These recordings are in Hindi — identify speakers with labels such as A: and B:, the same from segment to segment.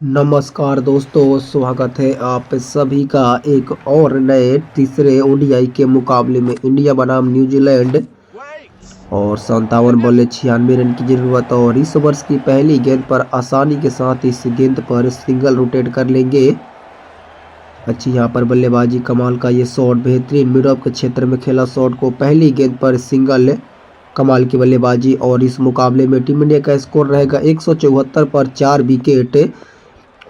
A: नमस्कार दोस्तों, स्वागत है आप सभी का एक और नए तीसरे ओडीआई के मुकाबले में। इंडिया बनाम न्यूजीलैंड और 57 बल्ले 96 रन की जरूरत और इस ओवर की पहली गेंद पर आसानी के साथ इस गेंद पर सिंगल रोटेट कर लेंगे। अच्छी यहाँ पर बल्लेबाजी, कमाल का ये शॉट, बेहतरीन मिड ऑफ के क्षेत्र में खेला शॉट को, पहली गेंद पर सिंगल, कमाल की बल्लेबाजी। और इस मुकाबले में टीम इंडिया का स्कोर रहेगा 174 पर 4 विकेट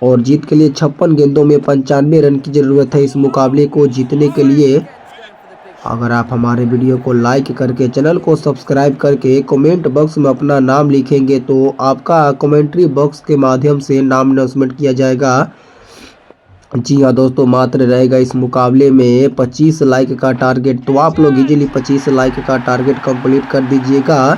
A: और जीत के लिए 56 गेंदों में 95 रन की ज़रूरत है इस मुकाबले को जीतने के लिए। अगर आप हमारे वीडियो को लाइक करके चैनल को सब्सक्राइब करके कमेंट बॉक्स में अपना नाम लिखेंगे तो आपका कमेंट्री बॉक्स के माध्यम से नाम अनाउंसमेंट किया जाएगा। जी हाँ दोस्तों, मात्र रहेगा इस मुकाबले में 25 लाइक का टारगेट, तो आप लोग इजीली 25 लाइक का टारगेट कंप्लीट कर दीजिएगा।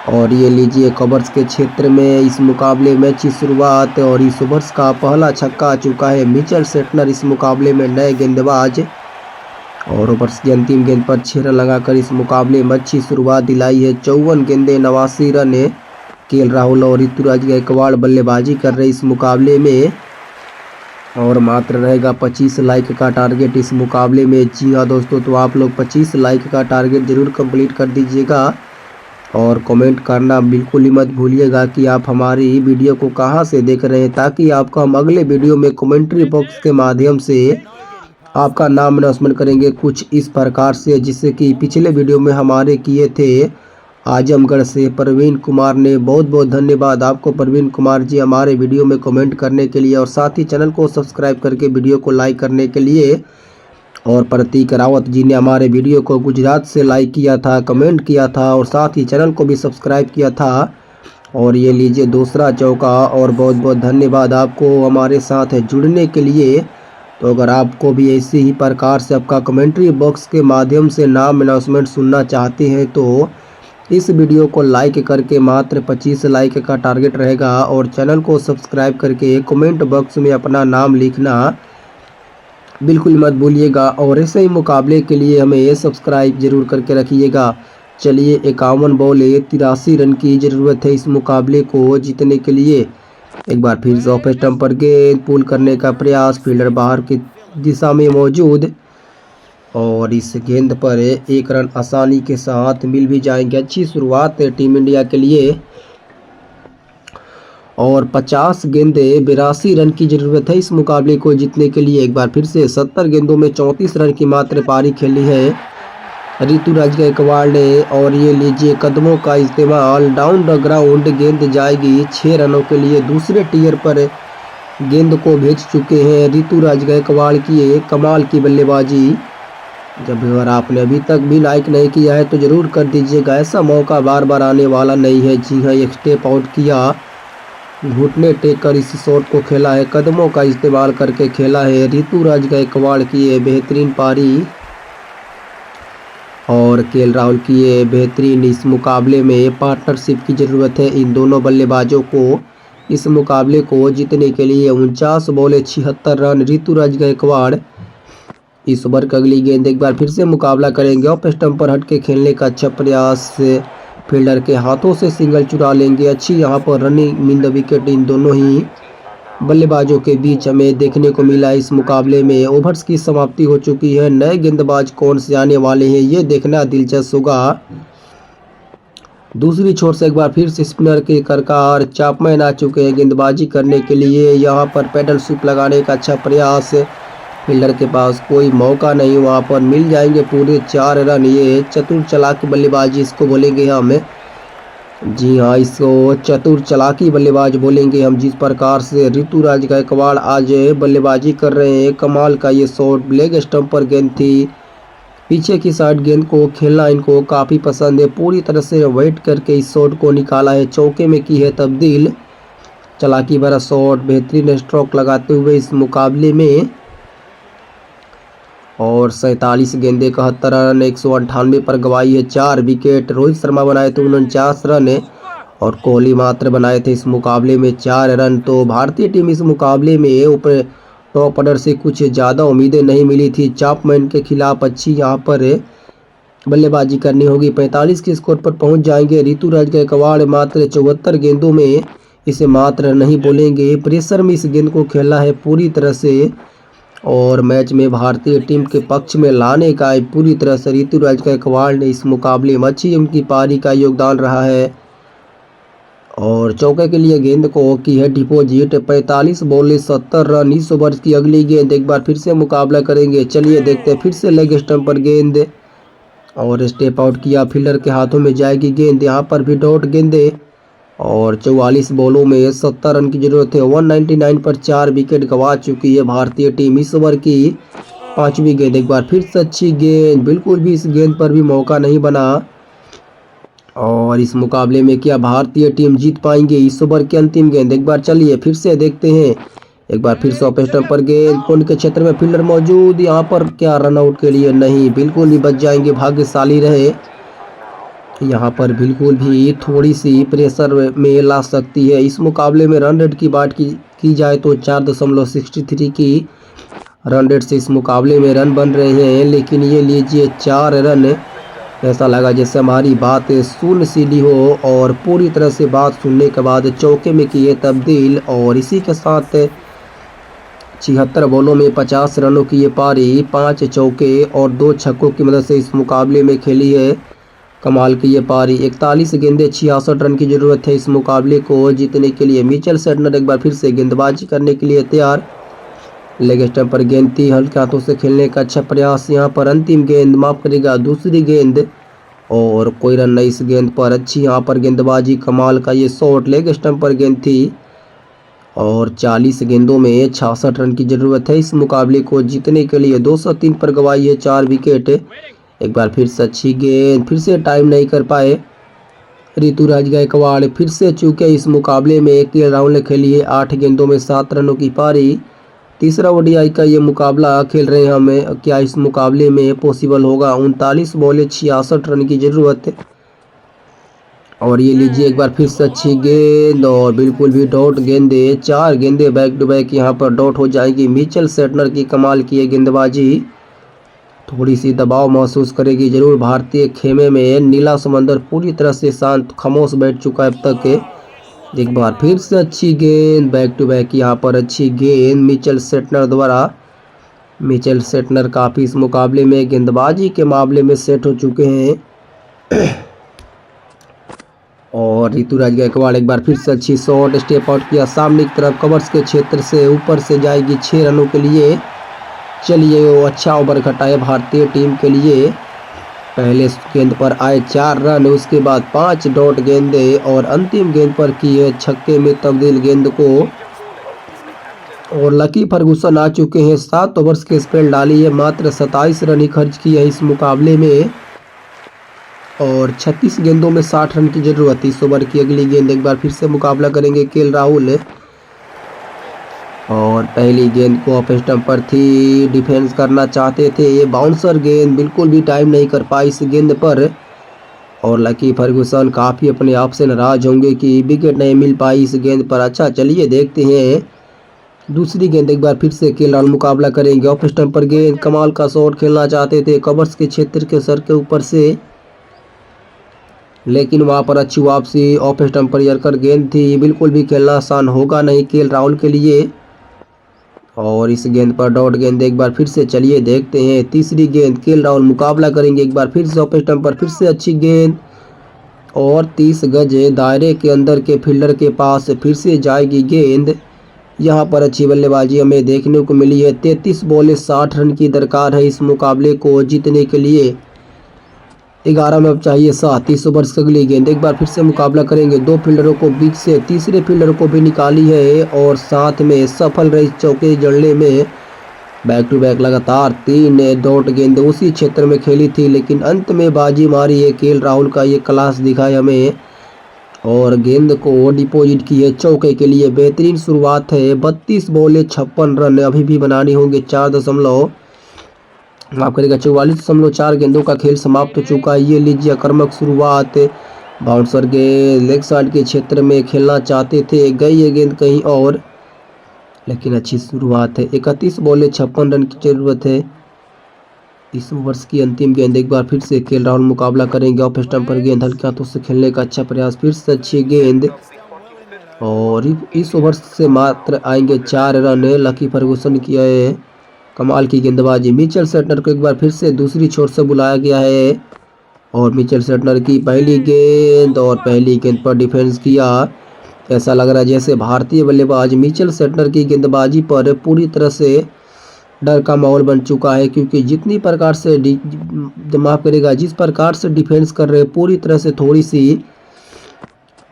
A: और ये लीजिए कवर्स के क्षेत्र में इस मुकाबले मैच की शुरुआत और इस ओवर्स का पहला छक्का आ चुका है मिचेल सेटनर, इस मुकाबले में नए गेंदबाज। और ओवर्स की अंतिम गेंद पर 6 रन लगाकर इस मुकाबले में अच्छी शुरुआत दिलाई है। 54 गेंदे 89 रन केएल राहुल और ऋतुराज गायकवाड़ बल्लेबाजी कर रहे इस मुकाबले में। और मात्र रहेगा 25 लाइक का टारगेट इस मुकाबले में। जी हाँ दोस्तों, तो आप लोग 25 लाइक का टारगेट जरूर कंप्लीट कर दीजिएगा और कमेंट करना बिल्कुल ही मत भूलिएगा कि आप हमारी वीडियो को कहां से देख रहे हैं, ताकि आपको हम अगले वीडियो में कमेंट्री बॉक्स के माध्यम से आपका नाम अनाउंसमेंट करेंगे कुछ इस प्रकार से, जिससे कि पिछले वीडियो में हमारे किए थे आजमगढ़ से प्रवीण कुमार ने। बहुत बहुत धन्यवाद आपको प्रवीण कुमार जी हमारे वीडियो में कमेंट करने के लिए और साथ ही चैनल को सब्सक्राइब करके वीडियो को लाइक करने के लिए। और प्रतीक रावत जी ने हमारे वीडियो को गुजरात से लाइक किया था, कमेंट किया था और साथ ही चैनल को भी सब्सक्राइब किया था। और ये लीजिए दूसरा चौका और बहुत बहुत धन्यवाद आपको हमारे साथ जुड़ने के लिए। तो अगर आपको भी ऐसे ही प्रकार से आपका कमेंट्री बॉक्स के माध्यम से नाम अनाउंसमेंट सुनना चाहते हैं तो इस वीडियो को लाइक करके मात्र 25 लाइक का टारगेट रहेगा और चैनल को सब्सक्राइब करके कमेंट बॉक्स में अपना नाम लिखना बिल्कुल मत भूलिएगा। और ऐसे ही मुकाबले के लिए हमें ये सब्सक्राइब जरूर करके रखिएगा। चलिए 51 बॉल 83 रन की ज़रूरत है इस मुकाबले को जीतने के लिए। एक बार फिर से ऑफ स्टंप पर गेंद पुल करने का प्रयास, फील्डर बाहर की दिशा में मौजूद और इस गेंद पर 1 रन आसानी के साथ मिल भी जाएंगे। अच्छी शुरुआत है टीम इंडिया के लिए और 50 गेंदे 82 रन की जरूरत है इस मुकाबले को जीतने के लिए। एक बार फिर से 70 गेंदों में 34 रन की मात्र पारी खेली है ऋतुराज गायकवाड़ ने। और ये लीजिए कदमों का इस्तेमाल, डाउन द ग्राउंड गेंद जाएगी 6 रनों के लिए। दूसरे टियर पर गेंद को भेज चुके हैं ऋतुराज गायकवाड़ की ये कमाल की बल्लेबाजी। जब अगर आपने अभी तक भी लाइक नहीं किया है तो ज़रूर कर दीजिएगा, ऐसा मौका बार बार आने वाला नहीं है। जी हाँ, एक स्टेप आउट किया, घुटने टेक कर इस शॉट को खेला है, कदमों का इस्तेमाल करके खेला है ऋतुराज गायकवाड़ की ये बेहतरीन पारी और केएल राहुल की ये बेहतरीन। इस मुकाबले में पार्टनरशिप की ज़रूरत है इन दोनों बल्लेबाजों को इस मुकाबले को जीतने के लिए। 49 बॉल 76 रन ऋतुराज गायकवाड़। इस ओवर की अगली गेंद एक बार फिर से मुकाबला करेंगे, ऑफ स्टंप पर हट के खेलने का अच्छा प्रयास, फील्डर के हाथों से सिंगल चुरा लेंगे। अच्छी यहाँ पर रनिंग मीन द विकेट इन दोनों ही बल्लेबाजों के बीच हमें देखने को मिला। इस मुकाबले में ओवर्स की समाप्ति हो चुकी है, नए गेंदबाज कौन से आने वाले हैं ये देखना दिलचस्प होगा। दूसरी छोर से एक बार फिर से स्पिनर के करकार चैपमैन आ चुके हैं गेंदबाजी करने के लिए। यहाँ पर पेडल स्वीप लगाने का अच्छा प्रयास, फील्डर के पास कोई मौका नहीं, वहाँ पर मिल जाएंगे पूरे 4 रन। ये चतुर चालाकी बल्लेबाजी इसको बोलेंगे हम। जी हाँ, इसको चतुर चालाकी बल्लेबाज बोलेंगे हम, जिस प्रकार से ऋतुराज गायकवाड़ आज बल्लेबाजी कर रहे हैं। कमाल का ये शॉट, लेग स्टंप पर गेंद थी, पीछे की साइड गेंद को खेलना इनको काफ़ी पसंद है। पूरी तरह से वेट करके इस शॉट को निकाला है, चौके में की है तब्दील। चालाकी भरा शॉट, बेहतरीन स्ट्रोक लगाते हुए इस मुकाबले में। और 47 गेंदे 71 रन 198 पर गवाई है 4 विकेट। रोहित शर्मा बनाए थे 49 रन और कोहली मात्र बनाए थे इस मुकाबले में 4 रन। तो भारतीय टीम इस मुकाबले में ऊपर टॉप ऑर्डर से कुछ ज़्यादा उम्मीदें नहीं मिली थी। चैपमैन के खिलाफ अच्छी यहाँ पर बल्लेबाजी करनी होगी। 45 के स्कोर पर पहुँच जाएंगे ऋतुराज गायकवाड़। मात्र 74 गेंदों में इसे मात्र नहीं बोलेंगे। प्रेशर में इस गेंद को खेला है पूरी तरह से और मैच में भारतीय टीम के पक्ष में लाने का पूरी तरह से ऋतुराज गायकवाड़ ने इस मुकाबले में अच्छी उनकी पारी का योगदान रहा है। और चौके के लिए गेंद को की है डिपॉजिट। 45 ball 70 run. इस ओवर की अगली गेंद एक बार फिर से मुकाबला करेंगे। चलिए देखते हैं। फिर से लेग स्टंप पर गेंद और स्टेप आउट किया, फील्डर के हाथों में जाएगी गेंद। यहाँ पर भी डॉट गेंदे और 44 बॉलों में 70 रन की जरूरत है। 199 पर 4 विकेट गंवा चुकी है भारतीय टीम। इस ओवर की 5वीं गेंद एक बार फिर से अच्छी गेंद, बिल्कुल भी इस गेंद पर भी मौका नहीं बना। और इस मुकाबले में क्या भारतीय टीम जीत पाएंगे? इस ओवर की अंतिम गेंद एक बार चलिए फिर से देखते हैं। एक बार फिर से ऑफ स्टंप पर गेंद, कोर्नर के क्षेत्र में फील्डर मौजूद। यहाँ पर क्या रनआउट के लिए नहीं, बिल्कुल भी बच जाएंगे, भाग्यशाली रहे। यहाँ पर बिल्कुल भी थोड़ी सी प्रेशर में ला सकती है। इस मुकाबले में रन रेट की बात की जाए तो 4.63 की रन रेट से इस मुकाबले में रन बन रहे हैं। लेकिन ये लीजिए 4 रन, ऐसा लगा जैसे हमारी बात सुन सीधी हो और पूरी तरह से बात सुनने के बाद चौके में किए तब्दील। और इसी के साथ 76 बॉलों में 50 रनों की ये पारी 5 चौके और 2 छक्कों की मदद से इस मुकाबले में खेली है। कमाल की ये पारी। 41 गेंदें 66 रन की जरूरत है इस मुकाबले को जीतने के लिए। मिचेल सेटनर एक बार फिर से गेंदबाजी करने के लिए तैयार। लेग स्टंप पर गेंद थी, हल्के हाथों से खेलने का अच्छा प्रयास। यहाँ पर अंतिम गेंद, माफ करेगा दूसरी गेंद, और कोई रन नहीं इस गेंद पर। अच्छी यहाँ पर गेंदबाजी, कमाल का ये शॉट। लेग स्टंप पर गेंद थी और 40 गेंदों में 66 रन की जरूरत है इस मुकाबले को जीतने के लिए। 203 पर गंवाई है 4 विकेट। एक बार फिर से अच्छी गेंद, फिर से टाइम नहीं कर पाए ऋतुराज गायकवाड़। फिर से चूके इस मुकाबले में केएल राहुल ने खेली है 8 गेंदों में 7 रनों की पारी। तीसरा ओडीआई का ये मुकाबला खेल रहे हैं हमें। क्या इस मुकाबले में पॉसिबल होगा? 39 बॉल 66 रन की जरूरत है। और ये लीजिए एक बार फिर से अच्छी गेंद और बिल्कुल भी डॉट गेंदे, 4 गेंदे बैक टू बैक यहाँ पर डॉट हो जाएगी। मिचेल सेटनर की कमाल की है गेंदबाजी। थोड़ी सी दबाव महसूस करेगी जरूर भारतीय खेमे में। नीला समंदर पूरी तरह से शांत खामोश बैठ चुका है अब तक। एक बार फिर से अच्छी गेंद, बैक टू बैक यहाँ पर अच्छी गेंद मिचेल सेटनर द्वारा। मिचेल सेटनर काफ़ी इस मुकाबले में गेंदबाजी के मामले में सेट हो चुके हैं। और ऋतुराज गायकवाड़ एक बार फिर से अच्छी शॉट, स्टेप आउट किया सामने की तरफ, कवर्स के क्षेत्र से ऊपर से जाएगी 6 रनों के लिए। चलिए वो अच्छा ओवर घटाए भारतीय टीम के लिए। पहले गेंद पर आए 4 रन, उसके बाद 5 डॉट गेंदे और अंतिम गेंद पर की है छक्के में तब्दील गेंद को। और लकी फर्गूसन आ चुके हैं। 7 ओवर्स के स्पेल डाली है, मात्र 27 रन ही खर्च किए हैं इस मुकाबले में और 36 गेंदों में 60 रन की जरूरत है। इस ओवर की अगली गेंद एक बार फिर से मुकाबला करेंगे केएल राहुल। और पहली गेंद को ऑफ स्टंप पर थी, डिफेंस करना चाहते थे। ये बाउंसर गेंद, बिल्कुल भी टाइम नहीं कर पाई इस गेंद पर। और लकी फर्गूसन काफ़ी अपने आप से नाराज होंगे कि विकेट नहीं मिल पाई इस गेंद पर। अच्छा चलिए देखते हैं दूसरी गेंद एक बार फिर से केएल राहुल मुकाबला करेंगे। ऑफ स्टंप पर गेंद, कमाल का शॉट खेलना चाहते थे कवर्स के क्षेत्र के सर के ऊपर से, लेकिन वहां पर अच्छी वापसी। ऑफ स्टंप पर यर्कर गेंद थी, बिल्कुल भी खेलना आसान होगा नहीं केएल राहुल के लिए। और इस गेंद पर डॉट गेंद एक बार फिर से। चलिए देखते हैं तीसरी गेंद, केएल राहुल मुकाबला करेंगे एक बार फिर से। ऑफ स्टंप पर फिर से अच्छी गेंद और 30 गज दायरे के अंदर के फील्डर के पास फिर से जाएगी गेंद। यहाँ पर अच्छी बल्लेबाजी हमें देखने को मिली है। 33 बॉल 60 रन की दरकार है इस मुकाबले को जीतने के लिए। 11 में अब चाहिए 7। 30 ओवर से अगली गेंद एक बार फिर से मुकाबला करेंगे। 2 फील्डरों को बीच से तीसरे फील्डर को भी निकाली है और साथ में सफल रही चौके जड़ने में। बैक टू बैक लगातार 3 डॉट गेंद उसी क्षेत्र में खेली थी, लेकिन अंत में बाजी मारी है केएल राहुल का ये क्लास दिखाया हमें और गेंद को डिपॉजिट की है चौके के लिए। बेहतरीन शुरुआत है। 32 बॉल 56 रन अभी भी बनाने होंगे। 44.4 गेंदों का खेल समाप्त हो चुका है। ये लीजिए आक्रामक शुरुआत, बाउंसर गेंद लेग साइड के क्षेत्र में खेलना चाहते थे, गई ये गेंद कहीं और, लेकिन अच्छी शुरुआत है। 31 बॉल 56 रन की जरूरत है इस ओवर्स की अंतिम गेंद। एक बार फिर से केएल राहुल मुकाबला करेंगे। ऑफ स्टंप पर गेंद, हल्के हाथों से खेलने का अच्छा प्रयास, फिर से अच्छी गेंद और इस ओवर से मात्र आएंगे 4 रन। लकी फर्गूसन की है कमाल की गेंदबाजी। मिचेल सेटनर को एक बार फिर से दूसरी छोर से बुलाया गया है और मिचेल सेटनर की पहली गेंद और पहली गेंद पर डिफेंस किया। ऐसा लग रहा है जैसे भारतीय बल्लेबाज मिचेल सेटनर की गेंदबाजी पर पूरी तरह से डर का माहौल बन चुका है, क्योंकि जितनी प्रकार से माफ करेगा जिस प्रकार से डिफेंस कर रहे पूरी तरह से थोड़ी सी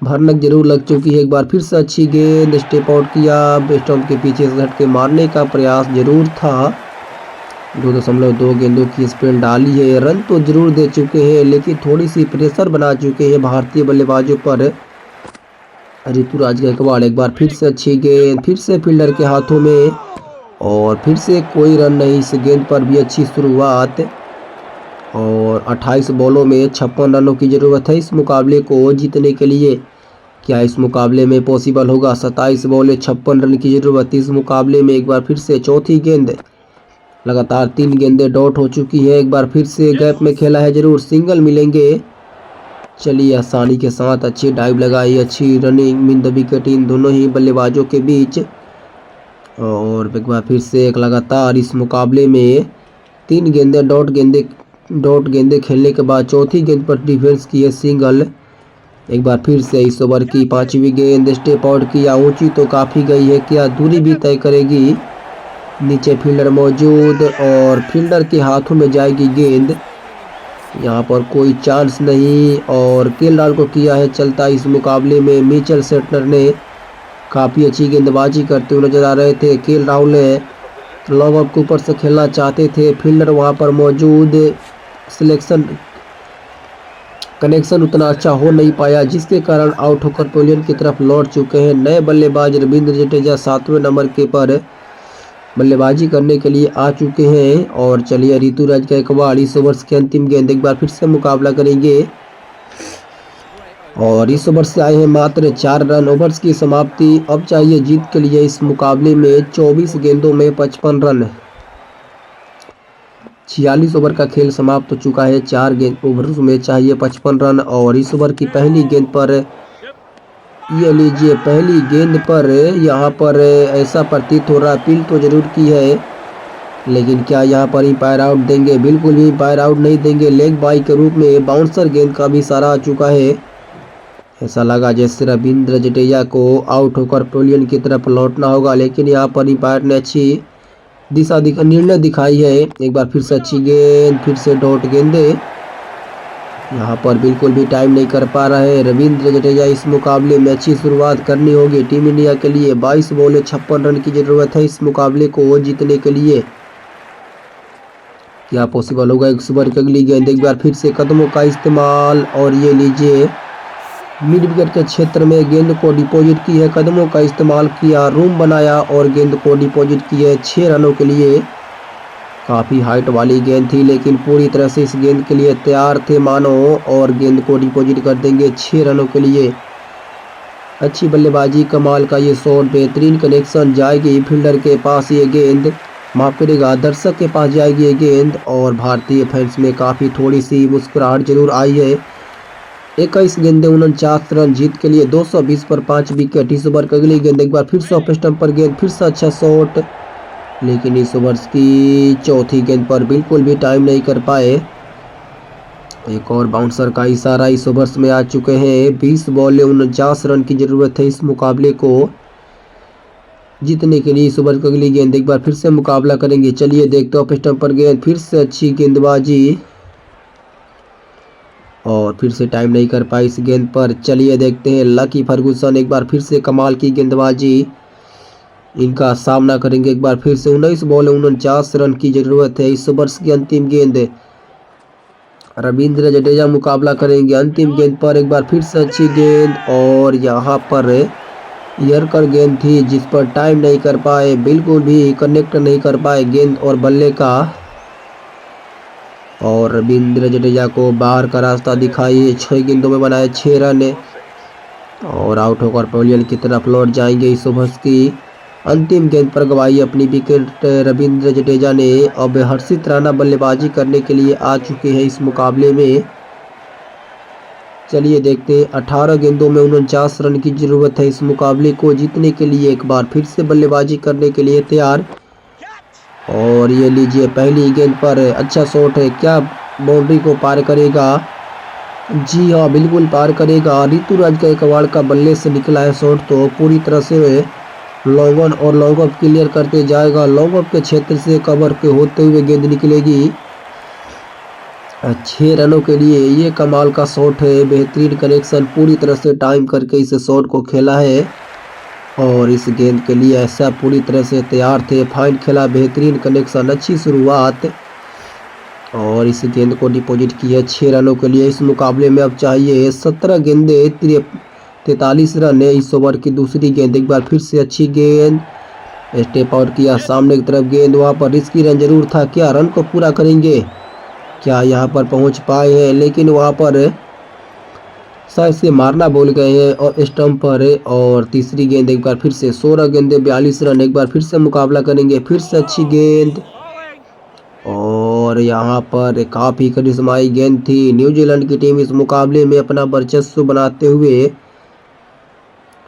A: भरनक जरूर लग चुकी है। एक बार फिर से अच्छी गेंद, स्टेप आउट किया, स्टंप के पीछे से हट के मारने का प्रयास जरूर था। 2.2 गेंदों की स्पेल डाली है। रन तो जरूर दे चुके हैं लेकिन थोड़ी सी प्रेशर बना चुके हैं भारतीय बल्लेबाजों पर ऋतुराज गायकवाड़। एक बार फिर से अच्छी गेंद, फिर से फील्डर के हाथों में और फिर से कोई रन नहीं। इस गेंद पर भी अच्छी शुरुआत और 28 बॉलों में 56 रनों की ज़रूरत है इस मुकाबले को जीतने के लिए। क्या इस मुकाबले में पॉसिबल होगा? 27 बॉलें 56 रन की ज़रूरत इस मुकाबले में। एक बार फिर से चौथी गेंद, लगातार 3 गेंदें डॉट हो चुकी है। एक बार फिर से गैप में खेला है, जरूर सिंगल मिलेंगे। चलिए आसानी के साथ अच्छी डाइव लगाई, अच्छी रनिंग मीन द विकेट इन दोनों ही बल्लेबाजों के बीच। और एक बार फिर से एक लगातार इस मुकाबले में 3 गेंदें डॉट गेंदे खेलने के बाद चौथी गेंद पर डिफेंस की है सिंगल। एक बार फिर से इस ओवर की 5वीं गेंद, स्टेप आउट किया, ऊंची तो काफ़ी गई है, क्या दूरी भी तय करेगी? नीचे फील्डर मौजूद और फील्डर के हाथों में जाएगी गेंद। यहाँ पर कोई चांस नहीं और केएल राहुल को किया है चलता इस मुकाबले में। मिचेल सेटनर ने काफ़ी अच्छी गेंदबाजी करते हुए नजर आ रहे थे। केएल राहुल ने लॉब अप के ऊपर से खेलना चाहते थे, फील्डर वहाँ पर मौजूद, सिलेक्शन कनेक्शन उतना अच्छा हो नहीं पाया जिसके कारण आउट होकर पवेलियन की तरफ लौट चुके हैं। नए बल्लेबाज रविंद्र जडेजा 7वें नंबर के पर बल्लेबाजी करने के लिए आ चुके हैं। और चलिए ऋतुराज गायकवाड़ इस ओवर्स की अंतिम गेंद, एक बार फिर से मुकाबला करेंगे और इस ओवर से आए हैं मात्र 4 रन। ओवर्स की समाप्ति अब चाहिए जीत के लिए इस मुकाबले में 24 गेंदों में 55 रन। 46 ओवर का खेल समाप्त हो चुका है। 4 ओवर्स में चाहिए 55 रन और इस ओवर की पहली गेंद पर ये लीजिए, पहली गेंद पर यहाँ पर ऐसा प्रतीत हो रहा, अपील तो जरूर की है लेकिन क्या यहाँ पर एम्पायर आउट देंगे? बिल्कुल भी एम्पायर आउट नहीं देंगे। लेग बाई के रूप में बाउंसर गेंद का भी इशारा आ चुका है। ऐसा लगा जैसे रविंद्र जडेजा को आउट होकर पवेलियन की तरफ लौटना होगा, लेकिन यहाँ पर एम्पायर ने अच्छी निर्णय दिखाई है। एक बार फिर से अच्छी गेंद, फिर से डॉट गेंदे। यहाँ पर बिल्कुल भी टाइम नहीं कर पा रहे हैं रविंद्र जडेजा। इस मुकाबले में अच्छी शुरुआत करनी होगी टीम इंडिया के लिए। 22 बॉलें 56 रन की जरूरत है इस मुकाबले को जीतने के लिए। क्या पॉसिबल होगा? एक ओवर की अगली गेंद, एक बार फिर से कदमों का इस्तेमाल और ये लीजिए मिड विकेट के क्षेत्र में गेंद को डिपॉजिट की है, कदमों का इस्तेमाल किया, रूम बनाया और गेंद को डिपॉजिट की है 6 रनों के लिए। काफ़ी हाइट वाली गेंद थी लेकिन पूरी तरह से इस गेंद के लिए तैयार थे मानो और गेंद को डिपॉजिट कर देंगे 6 रनों के लिए। अच्छी बल्लेबाजी, कमाल का ये शॉट, बेहतरीन कनेक्शन, जाएगी फील्डर के पास ये गेंद, माफ करेगा दर्शक के पास जाएगी ये गेंद और भारतीय फैंस में काफ़ी थोड़ी सी मुस्कुराहट जरूर आई है। 21 गेंदें 49 रन जीत के लिए 220 पर 5 विकेट। इस ओवर की अगली गेंद, एक बार फिर से ऑफ स्टंप पर गेंद, फिर से अच्छा शॉट लेकिन इस ओवर्स की चौथी गेंद पर बिल्कुल भी टाइम नहीं कर पाए। एक और बाउंसर का इशारा इस ओवर्स में आ चुके हैं। 20 बॉलें 49 रन की जरूरत है इस मुकाबले को जीतने के लिए। इस ओवर की अगली गेंद, एक बार फिर से मुकाबला करेंगे। चलिए देखते हैं ऑफ स्टंप पर गेंद, फिर से अच्छी गेंदबाजी और फिर से टाइम नहीं कर पाई इस गेंद पर। चलिए देखते हैं लकी फर्गूसन, एक बार फिर से कमाल की गेंदबाजी, इनका सामना करेंगे एक बार फिर से। 19 बॉल 49 रन की जरूरत है इस ओवर्स की अंतिम गेंद। रविंद्र जडेजा मुकाबला करेंगे अंतिम गेंद पर। एक बार फिर से अच्छी गेंद और यहाँ पर यर्कर गेंद थी जिस पर टाइम नहीं कर पाए, बिल्कुल भी कनेक्ट नहीं कर पाए गेंद और बल्ले का और रविंद्र जडेजा को बाहर का रास्ता दिखाई। 6 गेंदों में बनाए 6 रन और आउट होकर पवेलियन की तरफ लौट जाएंगे। इस ओवर्स की अंतिम गेंद पर गवाई अपनी विकेट रविंद्र जडेजा ने। अब हर्षित राणा बल्लेबाजी करने के लिए आ चुके हैं इस मुकाबले में। चलिए देखते हैं। 18 गेंदों में 49 रन की जरूरत है इस मुकाबले को जीतने के लिए। एक बार फिर से बल्लेबाजी करने के लिए तैयार। और ये लीजिए पहली गेंद पर अच्छा शॉट है, क्या बाउंड्री को पार करेगा? जी हाँ, बिल्कुल पार करेगा। ऋतुराज गायकवाड़ का बल्ले से निकला है शॉट, तो पूरी तरह से लॉन्ग ऑन और लॉन्ग ऑफ क्लियर करते जाएगा। लॉन्ग ऑफ के क्षेत्र से कवर के होते हुए गेंद निकलेगी 6 रनों के लिए। ये कमाल का शॉट है, बेहतरीन कनेक्शन, पूरी तरह से टाइम करके इस शॉट को खेला है। और इस गेंद के लिए ऐसा पूरी तरह से तैयार थे, फाइन खेला, बेहतरीन कनेक्शन, अच्छी शुरुआत। और इस गेंद को डिपॉजिट किया 6 रनों के लिए। इस मुकाबले में अब चाहिए 17 गेंदे 43 रन है इस ओवर की दूसरी गेंद। एक बार फिर से अच्छी गेंद, स्टेप आउट किया सामने की तरफ गेंद, वहाँ पर रिस्की रन जरूर था। क्या रन को पूरा करेंगे? क्या यहाँ पर पहुँच पाए हैं? लेकिन वहाँ पर शायद से मारना भूल गए हैं और स्टंप पर है। और तीसरी गेंद एक बार फिर से 16 गेंदे 42 रन। एक बार फिर से मुकाबला करेंगे, फिर से अच्छी गेंद। और यहाँ पर काफ़ी करिश्माई गेंद थी। न्यूजीलैंड की टीम इस मुकाबले में अपना वर्चस्व बनाते हुए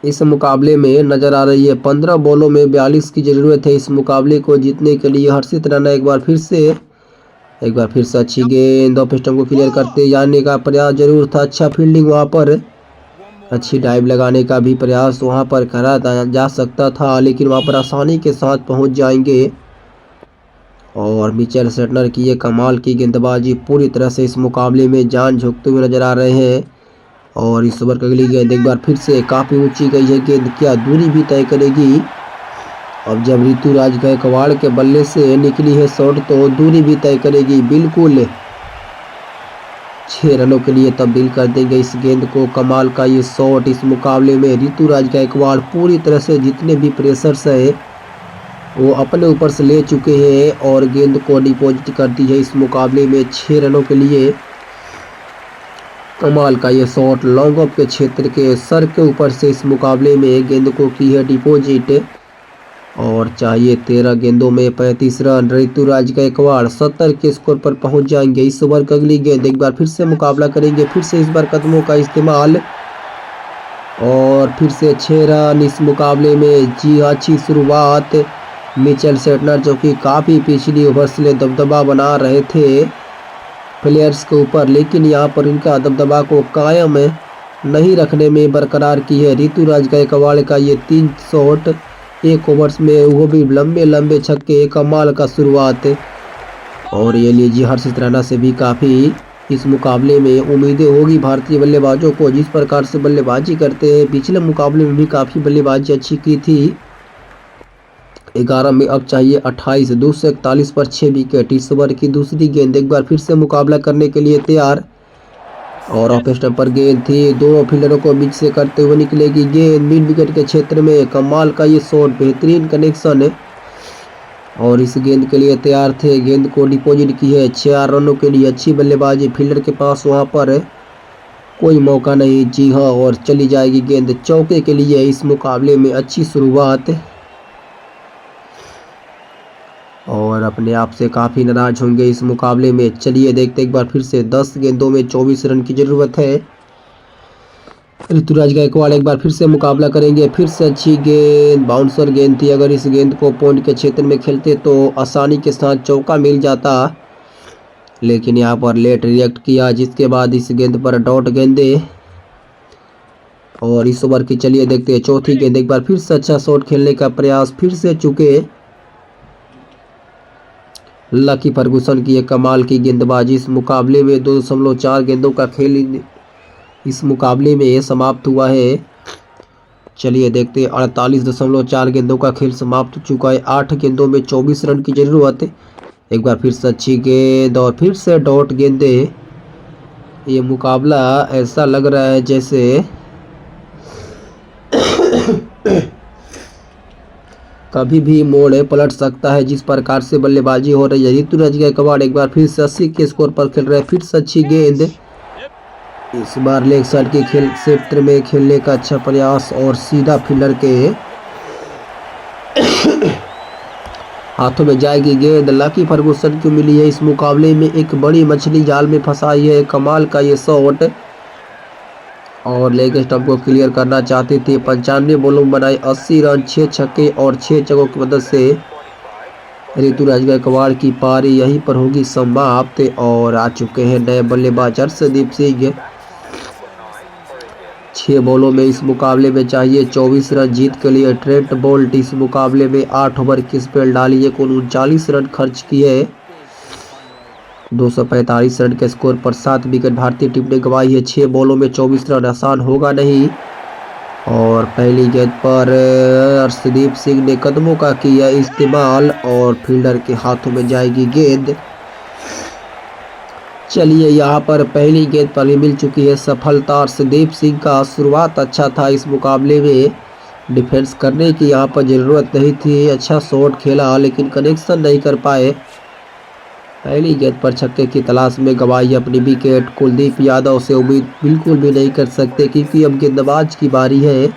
A: इस मुकाबले में नजर आ रही है। 15 बॉलों में 42 की ज़रूरत है इस मुकाबले को जीतने के लिए। हर्षित राणा एक बार फिर से अच्छी गेंद और स्टंप को क्लियर करते जाने का प्रयास जरूर था। अच्छा फील्डिंग, वहाँ पर अच्छी डाइव लगाने का भी प्रयास वहाँ पर करा जा सकता था, लेकिन वहाँ पर आसानी के साथ पहुँच जाएंगे। और मिचेल सेटनर की ये कमाल की गेंदबाजी, पूरी तरह से इस मुकाबले में जान झोंकते हुए नजर आ रहे हैं। और इस ओवर की अगली गेंद एक बार फिर से काफ़ी ऊंची गई है गेंद, क्या दूरी भी तय करेगी? अब जब ऋतुराज गायकवाड़ के बल्ले से निकली है शॉट, तो दूरी भी तय करेगी बिल्कुल। 6 रनों के लिए तब्दील कर देंगे इस गेंद को। कमाल का ये शॉट इस मुकाबले में। ऋतुराज गायकवाड़ पूरी तरह से जितने भी प्रेशर्स है वो अपने ऊपर से ले चुके हैं और गेंद को डिपॉजिट कर दी है इस मुकाबले में 6 रनों के लिए। कमाल का ये शॉट लॉन्ग ऑफ के क्षेत्र के सर के ऊपर से इस मुकाबले में गेंद को की है डिपॉजिट। और चाहिए 13 गेंदों में 35 रन। ऋतुराज गायकवाड़ 70 के स्कोर पर पहुंच जाएंगे। इस ओवर की अगली गेंद एक बार फिर से मुकाबला करेंगे, फिर से इस बार कदमों का इस्तेमाल। और फिर से 6 रन इस मुकाबले में। जी अच्छी शुरुआत। मिचेल सेटनर जो कि काफ़ी पिछली ओवर से दबदबा बना रहे थे प्लेयर्स के ऊपर, लेकिन यहाँ पर इनका दबदबा को कायम नहीं रखने में बरकरार की है। ऋतुराज गायकवाड़ का ये 3 शॉट एक ओवर्स में, वो भी लंबे लंबे छक्के, कमाल का शुरुआत। और ये लीजिए हर्षित राणा से भी काफ़ी इस मुकाबले में उम्मीदें होगी भारतीय बल्लेबाजों को, जिस प्रकार से बल्लेबाजी करते हैं। पिछले मुकाबले में भी काफ़ी बल्लेबाजी अच्छी की थी। 11 में अब चाहिए 28, 241 पर 6 विकेट। इस ओवर की दूसरी गेंद एक बार फिर से मुकाबला करने के लिए तैयार। और ऑफ स्टंप पर गेंद थी, दोनों फील्डरों को बीच से करते हुए निकलेगी गेंद मिड विकेट के क्षेत्र में। कमाल का ये शॉट, बेहतरीन कनेक्शन है। और इस गेंद के लिए तैयार थे, गेंद को डिपॉजिट की है 6 रनों के लिए। अच्छी बल्लेबाजी, फील्डर के पास वहां पर कोई मौका नहीं। जी हाँ, और चली जाएगी गेंद चौके के लिए। इस मुकाबले में अच्छी शुरुआत। और अपने आप से काफ़ी नाराज होंगे इस मुकाबले में। चलिए देखते एक बार फिर से। 10 गेंदों में 24 रन की ज़रूरत है। ऋतुराज गायकवाड़ एक बार फिर से मुकाबला करेंगे, फिर से अच्छी गेंद, बाउंसर गेंद थी। अगर इस गेंद को पॉइंट के क्षेत्र में खेलते तो आसानी के साथ चौका मिल जाता, लेकिन यहाँ पर लेट रिएक्ट किया, जिसके बाद इस गेंद पर डॉट गेंदे। और इस ओवर की चलिए देखते हैं चौथी गेंद। एक बार फिर से अच्छा शॉट खेलने का प्रयास, फिर से चुके लकी फर्गुसन की एक कमाल की गेंदबाजी। इस मुकाबले में 2.4 गेंदों का खेल इस मुकाबले में समाप्त हुआ है। चलिए देखते हैं 48.4 गेंदों का खेल समाप्त हो चुका है। 8 गेंदों में 24 रन की जरूरत है। एक बार फिर से अच्छी गेंद और फिर से डॉट गेंदे। ये मुकाबला ऐसा लग रहा है जैसे कभी भी मोड़ पलट सकता है, जिस प्रकार से बल्लेबाजी हो रही है। ऋतुराज गायकवाड़ एक बार फिर से 80 के स्कोर पर खेल रहे हैं। फिर से अच्छी गेंद, इस बार लेग साइड के खेल क्षेत्र में खेलने का अच्छा प्रयास और सीधा फील्डर के हाथों में जाएगी गेंद। लकी फर्गुसन को मिली है इस मुकाबले में, एक बड़ी मछली जाल में फंसाई है। कमाल का ये शॉट। और लेग स्टंप को क्लियर करना चाहते थे। 95 बॉलों में बनाए 80 रन, 6 छक्के और 6 चौकों की मदद से ऋतुराज गायकवाड़ की पारी यहीं पर होगी समाप्त। और आ चुके हैं नए बल्लेबाज हर्षदीप सिंह। 6 बॉलों में इस मुकाबले में चाहिए 24 रन जीत के लिए। ट्रेंट बोल्ट इस मुकाबले में 8 ओवर की स्पेल डाली, कुल 39 रन खर्च किए। 245 रन के स्कोर पर 7 विकेट भारतीय टीम ने गंवाई है। 6 बॉलों में 24 रन आसान होगा नहीं। और पहली गेंद पर हर्षदीप सिंह ने कदमों का किया इस्तेमाल और फील्डर के हाथों में जाएगी गेंद। चलिए यहाँ पर पहली गेंद पर ही मिल चुकी है सफलता। हर्षदीप सिंह का शुरुआत अच्छा था इस मुकाबले में, डिफेंस करने की यहाँ पर ज़रूरत नहीं थी। अच्छा शॉट खेला लेकिन कनेक्शन नहीं कर पाए। पहली गेंद पर छक्के की तलाश में गंवाई अपनी विकेट। कुलदीप यादव से उम्मीद बिल्कुल भी नहीं कर सकते क्योंकि अब गेंदबाज की बारी है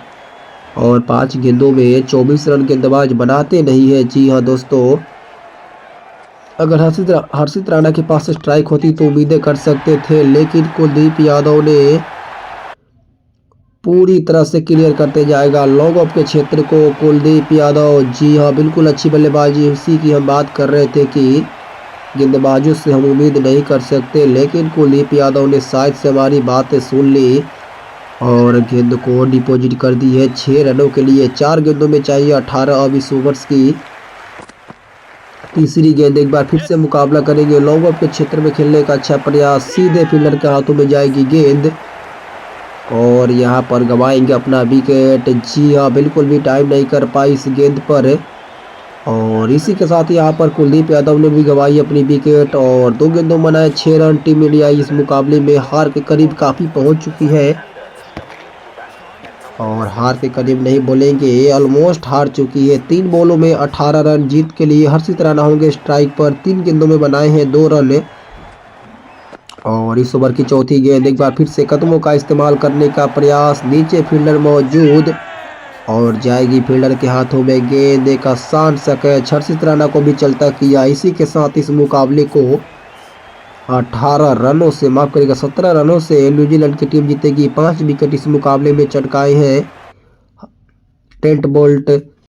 A: और 5 गेंदों में 24 रन गेंदबाज बनाते नहीं है। जी हाँ दोस्तों, अगर हर्षित राणा के पास स्ट्राइक होती तो उम्मीदें कर सकते थे, लेकिन कुलदीप यादव ने पूरी तरह से क्लियर करते जाएगा लॉन्ग ऑफ के क्षेत्र को कुलदीप यादव। जी हाँ, बिल्कुल अच्छी बल्लेबाजी, उसी की हम बात कर रहे थे कि गेंदबाजों से हम उम्मीद नहीं कर सकते, लेकिन कुलदीप यादव ने शायद से हमारी बातें सुन ली और गेंद को डिपॉजिट कर दी है 6 रनों के लिए। 4 गेंदों में चाहिए 18 अब इस ओवर्स की। तीसरी गेंद एक बार फिर से मुकाबला करेंगे। लॉन्ग ऑफ के क्षेत्र में खेलने का अच्छा प्रयास, सीधे फील्डर के हाथों में जाएगी गेंद और यहाँ पर गंवाएंगे अपना विकेट। जी हाँ, बिल्कुल भी टाइम नहीं कर पाई इस गेंद पर और इसी के साथ यहाँ पर कुलदीप यादव ने भी गंवाई अपनी विकेट और 2 गेंदों में बनाए 6 रन। टीम इंडिया इस मुकाबले में हार के करीब काफ़ी पहुँच चुकी है और हार के करीब नहीं बोलेंगे, ऑलमोस्ट हार चुकी है। 3 बॉलों में 18 रन जीत के लिए हर्षित राणा होंगे स्ट्राइक पर। 3 गेंदों में बनाए हैं 2 रन और इस ओवर की चौथी गेंद एक बार फिर से कदमों का इस्तेमाल करने का प्रयास, नीचे फील्डर मौजूद और जाएगी फील्डर के हाथों में गेंद। एक आसान सा कैच हर्षित राणा को भी चलता किया। इसी के साथ इस मुकाबले को 18 रनों से, माफ करेगा 17 रनों से न्यूजीलैंड की टीम जीतेगी। 5 विकेट इस मुकाबले में चटकाए हैं ट्रेंट बोल्ट